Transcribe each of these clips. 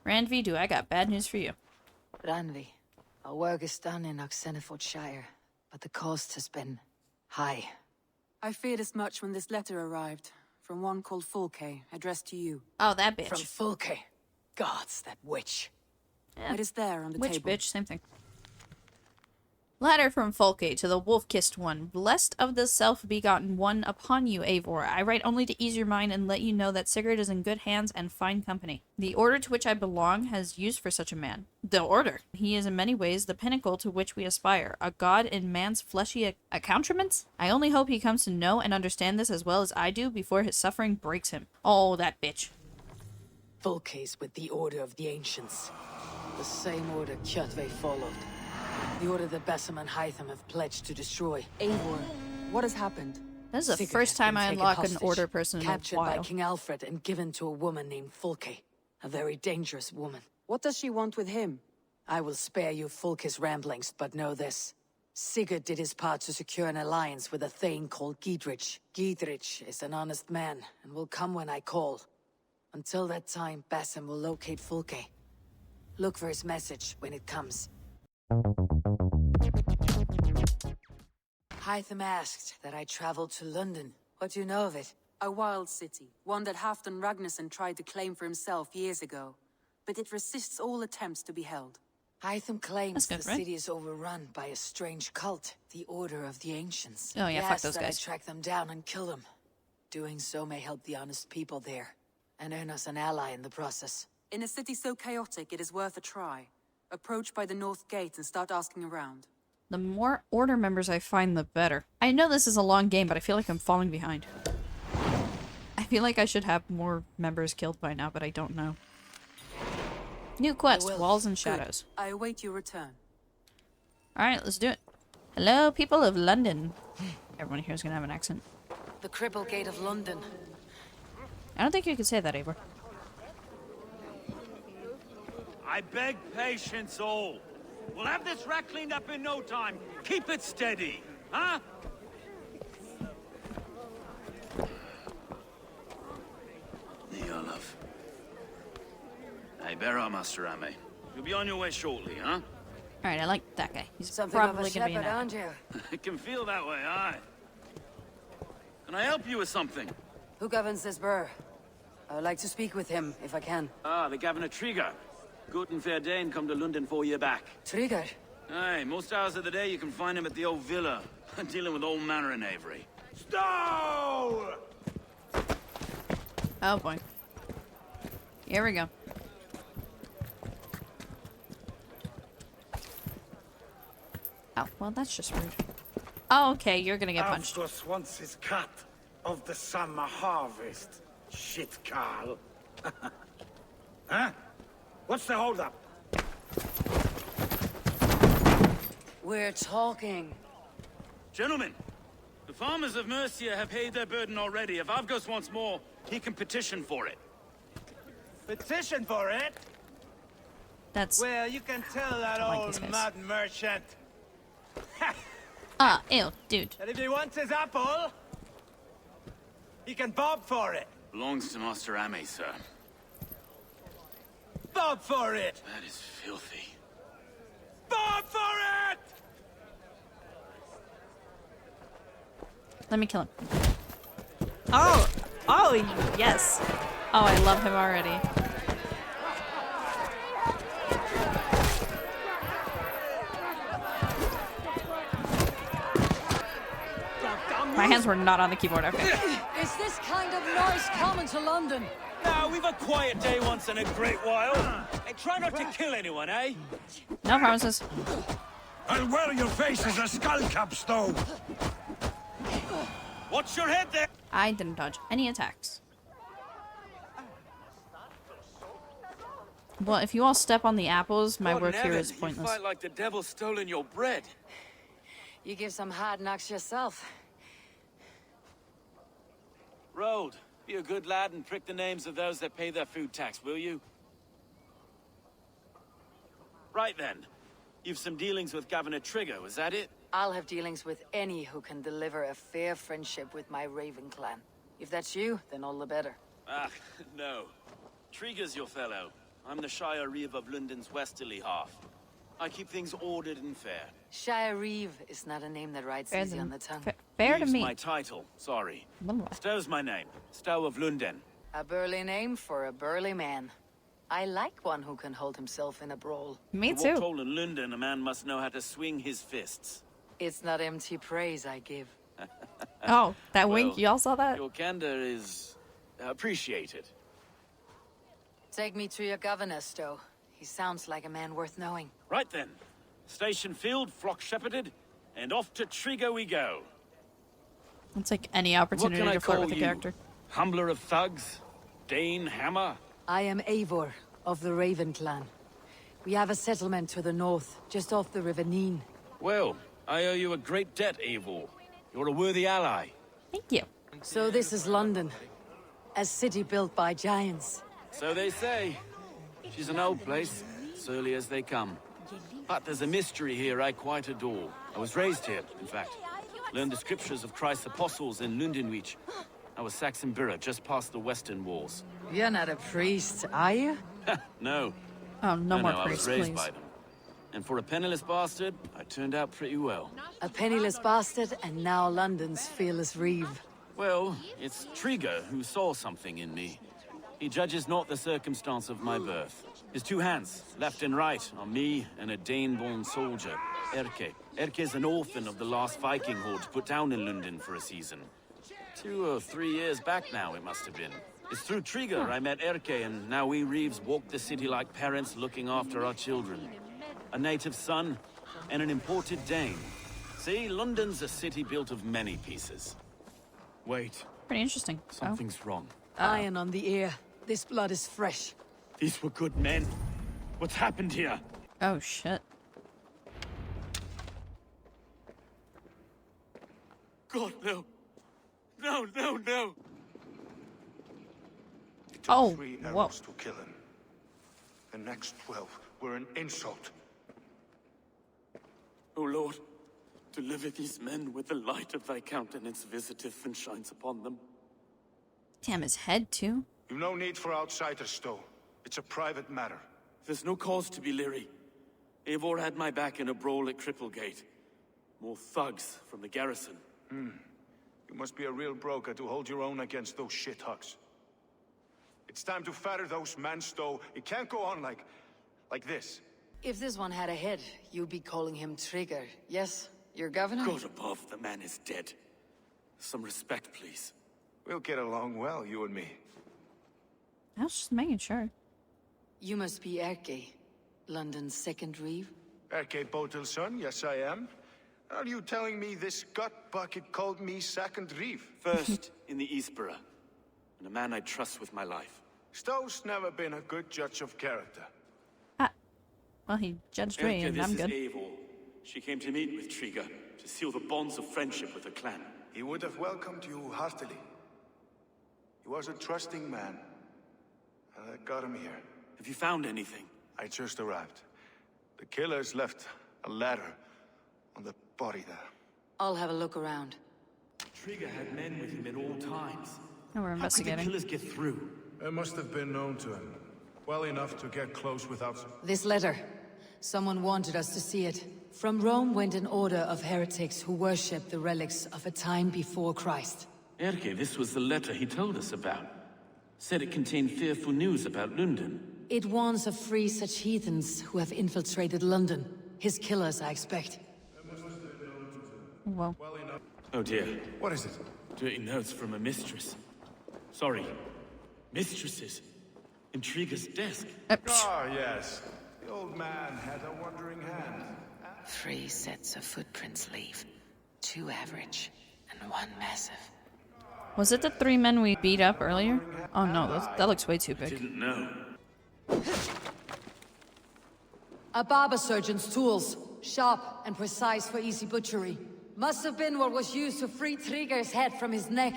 Randvi, do I got bad news for you. Randvi, our work is done in Oxenfordshire, but the cost has been high. I feared as much when this letter arrived, from one called Fulke, addressed to you. Oh, that bitch. From Fulke. Gods, that witch. Yeah. It is there on the Witch table. bitch, same thing. Letter from Folke to the wolf-kissed one. Blessed of the self-begotten one upon you, Eivor. I write only to ease your mind and let you know that Sigurd is in good hands and fine company. The order to which I belong has use for such a man. The order. He is in many ways the pinnacle to which we aspire. A god in man's fleshy accoutrements? I only hope he comes to know and understand this as well as I do before his suffering breaks him. Oh, that bitch. Fulke's with the Order of the Ancients. The same order Kjotve followed. The order that Basim and Hytham have pledged to destroy. Eivor, what has happened? This is the Sigurd first has time been I taken unlock an hostage, order person in a captured by while. King Alfred and given to a woman named Fulke. A very dangerous woman. What does she want with him? I will spare you Fulke's ramblings, but know this. Sigurd did his part to secure an alliance with a thane called Gidrich. Gidrich is an honest man, and will come when I call. Until that time, Basim will locate Fulke. Look for his message when it comes. Hytham asked that I traveled to London. What do you know of it? A wild city, one that Halfdan Ragnarsson tried to claim for himself years ago. But it resists all attempts to be held. Hytham claims That's good, the right? city is overrun by a strange cult, the Order of the Ancients. Oh, yeah, He fuck asked those that guys. I track them down and kill them. Doing so may help the honest people there, and earn us an ally in the process. In a city so chaotic, it is worth a try. Approach by the North Gate and start asking around. The more order members I find, the better. I know this is a long game, but I feel like I'm falling behind. I feel like I should have more members killed by now, but I don't know. New quest, will. Walls and Good. Shadows. I await your return. Alright, let's do it. Hello, people of London. Everyone here is going to have an accent. The Cripple Gate of London. I don't think you could say that, Eivor. I beg patience all. We'll have this rat cleaned up in no time. Keep it steady, huh? Niolov. Hey, bear up, Master Ame. You'll be on your way shortly, huh? Alright, I like that guy. He's Something of a probably going to be an shepherd, admin. aren't you? It can feel that way, aye. Can I help you with something? Who governs this burr? I would like to speak with him, if I can. Ah, the Governor Trigger. Good and fair Dane come to London 4 year back. Trigger. Aye, most hours of the day you can find him at the old villa, dealing with all manner in Avery. Stow! Oh boy. Here we go. Oh, well, that's just rude. Oh, okay, you're gonna get punched. Avgos wants his cut of the summer harvest. Shit, Carl. Huh? What's the holdup? We're talking. Gentlemen, the farmers of Mercia have paid their burden already. If Avgos wants more, he can petition for it. Petition for it? That's... Well, you can tell that I like old these guys. mud merchant Ah, ew, dude. that if he wants his apple, he can bob for it. Belongs to Master Ame, sir. Bob for it! That is filthy. Bob for it! Let me kill him. Oh! Oh, yes. Oh, I love him already. My hands were not on the keyboard, okay. Is this kind of noise common to London? Now, we've a quiet day once in a great while. And try not to kill anyone, eh? No promises. I'll wear your face as a skull cap stove. Watch your head there! I didn't dodge any attacks. Well, if you all step on the apples, my work here is pointless. You fight like the devil's stolen your bread. You give some hard knocks yourself. Road, be a good lad and prick the names of those that pay their food tax, will you? Right then. You've some dealings with Governor Trigger, was that it? I'll have dealings with any who can deliver a fair friendship with my Raven clan. If that's you, then all the better. Ah, no. Trigger's your fellow. I'm the Shire Reeve of London's westerly half. I keep things ordered and fair. Shire Reeve is not a name that rides Fair, easy on the tongue. fair to Reeve's me. my title, sorry. Blah. Stow's my name. Stow of Lunden. A burly name for a burly man. I like one who can hold himself in a brawl. Me To walk too. tall in London, a man must know how to swing his fists. It's not empty praise I give. Oh, that wink. Well, Y'all saw that? Your candor is appreciated. Take me to your governor, Stowe. He sounds like a man worth knowing. Right then. Station filled, flock shepherded, and off to Trigo we go. I'll take any What opportunity can I to flirt call with the you? character. Humbler of thugs? Dane Hammer? I am Eivor, of the Raven clan. We have a settlement to the north, just off the River Neen. Well, I owe you a great debt, Eivor. You're a worthy ally. Thank you. So this is London. A city built by giants. So they say. She's an old place, surly as they come. But there's a mystery here I quite adore. I was raised here, in fact. Learned the scriptures of Christ's apostles in Lundenwich. I was Saxon Borough, just past the western walls. You're not a priest, are you? No. Oh, no more I was priests, raised please. by them. And for a penniless bastard, I turned out pretty well. A penniless bastard, and now London's fearless Reeve. Well, it's Trigo who saw something in me. He judges not the circumstance of my birth. His two hands, left and right, are me and a Dane-born soldier, Erke. Erke's an orphan of the last Viking horde put down in London for a season. 2 or 3 years back now, it must have been. It's through Trigo I met Erke, and now we Reeves walk the city like parents looking after our children. A native son, and an imported Dane. See, London's a city built of many pieces. Wait, Pretty interesting. Oh. something's wrong. Iron on the ear. This blood is fresh. These were good men. What's happened here? Oh, shit. God, no. No, no, no. It took Oh, 3 whoa. arrows to kill him. The next 12 were an insult. O Lord, deliver these men with the light of thy countenance visiteth and shines upon them. Damn, his head, too. You've no need for outsiders, Stowe. It's a private matter. There's no cause to be leery. Eivor had my back in a brawl at Cripplegate. More thugs from the garrison. You must be a real broker to hold your own against those shithugs. It's time to fetter those men, Stowe. It can't go on like this. If this one had a head, you'd be calling him Trigger. Yes, your governor? God above, the man is dead. Some respect, please. We'll get along well, you and me. I was just making sure. You must be Erke, London's second Reeve. Erke Botel's son, yes I am. Are you telling me this gut bucket called me second Reeve? First in the Eastborough, and a man I trust with my life. Stowe's never been a good judge of character. Well, he judged me, Erke, and this I'm is good. Eivor. She came to meet with Triga, to seal the bonds of friendship with her clan. He would have welcomed you heartily. He was a trusting man. And I got him here. Have you found anything? I just arrived. The killers left a ladder on the body there. I'll have a look around. Triga had men with him at all times. Oh, we're How could the investigating. killers get through? It must have been known to him. Well enough to get close without... This letter. Someone wanted us to see it. From Rome went an order of heretics who worshipped the relics of a time before Christ. Erke, this was the letter he told us about. Said it contained fearful news about London. It warns of free such heathens who have infiltrated London. His killers, I expect. Well, Oh dear. What is it? Dirty notes from a mistress. Sorry. Mistresses. In Triga's desk. Ah, yes. The old man had a wandering hand. 3 sets of footprints leave. 2 average, and 1 massive. was it the 3 men we beat up earlier? Oh no, that looks way too big. Didn't know. A barber surgeon's tools. Sharp and precise for easy butchery. Must have been what was used to free Trigger's head from his neck.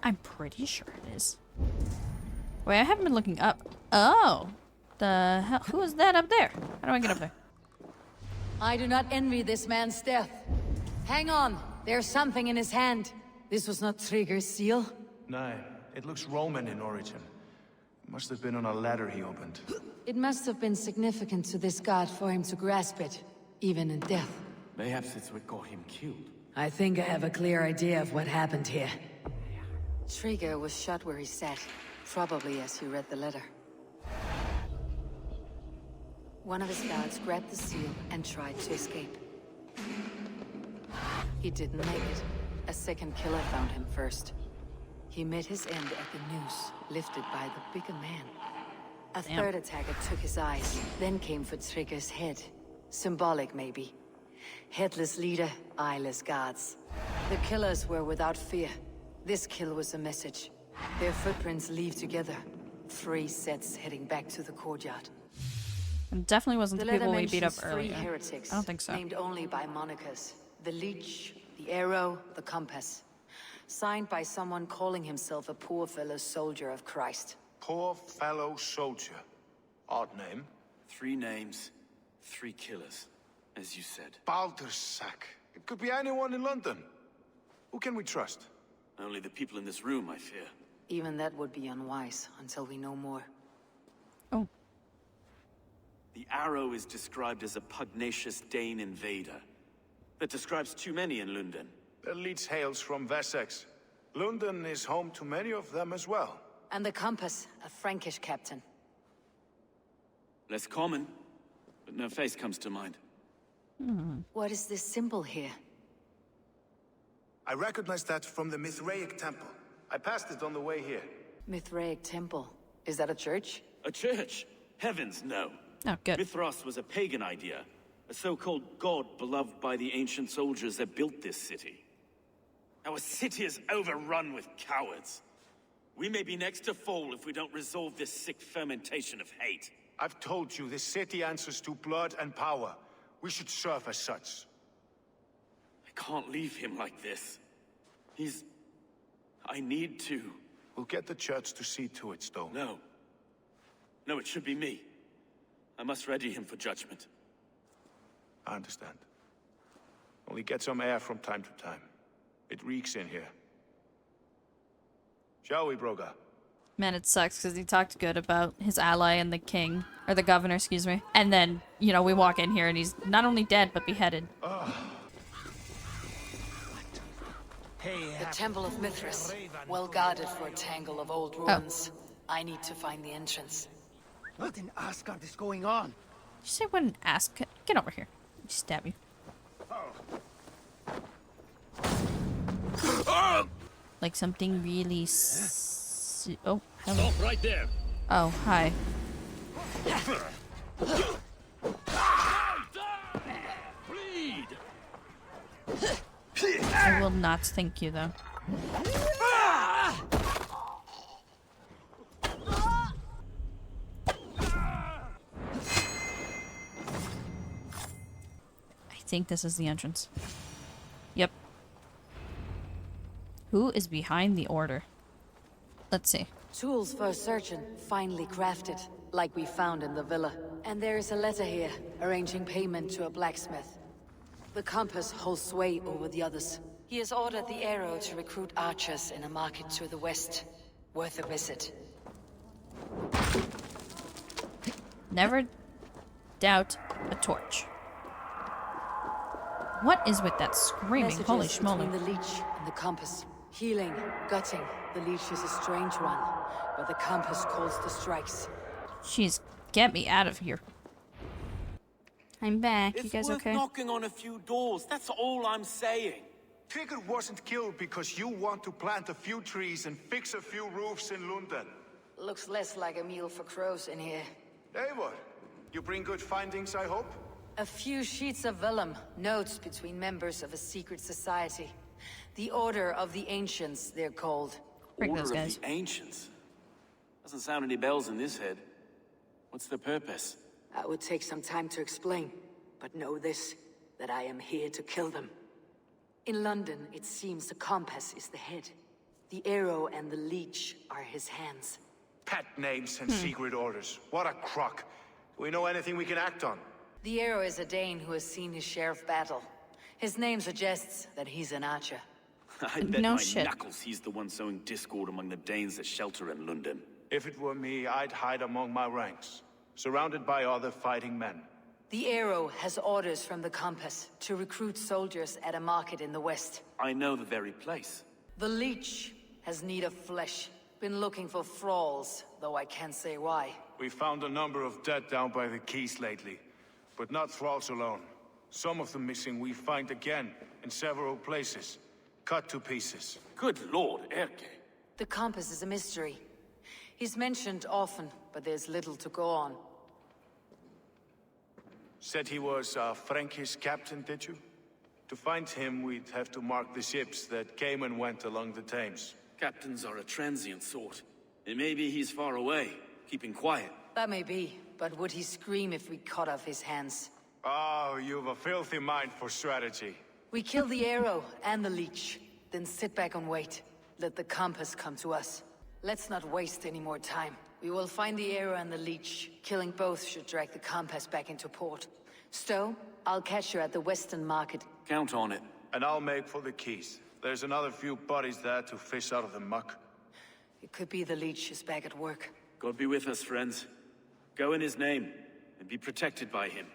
I'm pretty sure it is. Wait, I haven't been looking up. Oh, the hell? Who is that up there? How do I get up there? I do not envy this man's death. Hang on, there's something in his hand. This was not Trigger's seal. No, it looks Roman in origin. Must have been on a ladder he opened. It must have been significant to this god for him to grasp it, even in death. Perhaps it's what got him killed. I think I have a clear idea of what happened here. Trigger was shot where he sat, probably as he read the letter. One of his guards grabbed the seal and tried to escape. He didn't make it. A second killer found him first. He met his end at the noose, lifted by the bigger man. A third attacker took his eyes, then came for Trigger's head. Symbolic, maybe. Headless leader, eyeless guards. The killers were without fear. This kill was a message. Their footprints leave together. 3 sets heading back to the courtyard. It definitely wasn't the letter people we beat up mentions 3 earlier. heretics, I don't think so. named only by monikers. The Leech, the Arrow, the Compass. Signed by someone calling himself a poor fellow soldier of Christ. Poor fellow soldier. Odd name. 3 names, 3 killers, as you said. Baldersack. It could be anyone in London. Who can we trust? Only the people in this room, I fear. Even that would be unwise, until we know more. Oh, The Arrow is described as a pugnacious Dane invader. That describes too many in London. The Leech hails from Wessex. London is home to many of them as well. And the Compass, a Frankish captain. Less common, but no face comes to mind. What is this symbol here? I recognize that from the Mithraic Temple. I passed it on the way here. Mithraic Temple. Is that a church? A church? Heavens, no. oh, good. Mithras was a pagan idea. A so-called god beloved by the ancient soldiers that built this city. Our city is overrun with cowards. We may be next to fall if we don't resolve this sick fermentation of hate. I've told you, this city answers to blood and power. We should serve as such. I can't leave him like this. I need to. We'll get the church to see to it, Stone. No. No, it should be me. I must ready him for judgment. I understand. Only get some air from time to time. It reeks in here. Shall we, Broga? Man, it sucks because he talked good about his ally and the king, or the governor, excuse me. And then, you know, we walk in here and he's not only dead, but beheaded. The Temple of Mithras. Well guarded for a tangle of old ruins. I need to find the entrance. What in Asgard is going on? Did you say wouldn't ask? Get over here. Stab you. Like something really oh, hello. Stop right there. Oh, hi. Bleed. I will not thank you, though. I think this is the entrance. Yep. Who is behind the order? Let's see. Tools for a surgeon, finely crafted, like we found in the villa. And there is a letter here, arranging payment to a blacksmith. The Compass holds sway over the others. He has ordered the Arrow to recruit archers in a market to the west. Worth a visit. Never doubt a torch. What is with that screaming? Messages Holy schmoly. between the Leech and the Compass. Healing, gutting. The Leech is a strange one, but the Compass calls the strikes. Jeez, get me out of here. I'm back. You It's guys worth okay? knocking on a few doors. That's all I'm saying. Trigger wasn't killed because you want to plant a few trees and fix a few roofs in London. Looks less like a meal for crows in here. Eivor, you bring good findings, I hope? A few sheets of vellum, notes between members of a secret society. The Order of the Ancients, they're called. Bring Order those of guys. the Ancients. Doesn't sound any bells in this head. What's the purpose? That would take some time to explain, but know this, that I am here to kill them. In London, it seems the Compass is the head. The Arrow and the Leech are his hands. Pet names and secret orders. What a crock. Do we know anything we can act on? The Arrow is a Dane who has seen his share of battle. His name suggests that he's an archer. I bet No my shit. knuckles he's the one sowing discord among the Danes that shelter in London. If it were me, I'd hide among my ranks, surrounded by other fighting men. The Arrow has orders from the Compass to recruit soldiers at a market in the west. I know the very place. The Leech has need of flesh. Been looking for thralls, though I can't say why. We found a number of dead down by the quays lately, but not thralls alone. Some of the missing we find again in several places, cut to pieces. Good Lord, Erke. The Compass is a mystery. He's mentioned often, but there's little to go on. Said he was a Frankish captain, did you? To find him, we'd have to mark the ships that came and went along the Thames. Captains are a transient sort. And maybe he's far away, keeping quiet. That may be, but would he scream if we cut off his hands? Oh, you've a filthy mind for strategy. We kill the Arrow and the Leech, then sit back and wait. Let the Compass come to us. Let's not waste any more time. We will find the Arrow and the Leech. Killing both should drag the Compass back into port. Stowe, I'll catch you at the Western Market. Count on it. And I'll make for the quays. There's another few bodies there to fish out of the muck. It could be the Leech is back at work. God be with us, friends. Go in his name, and be protected by him.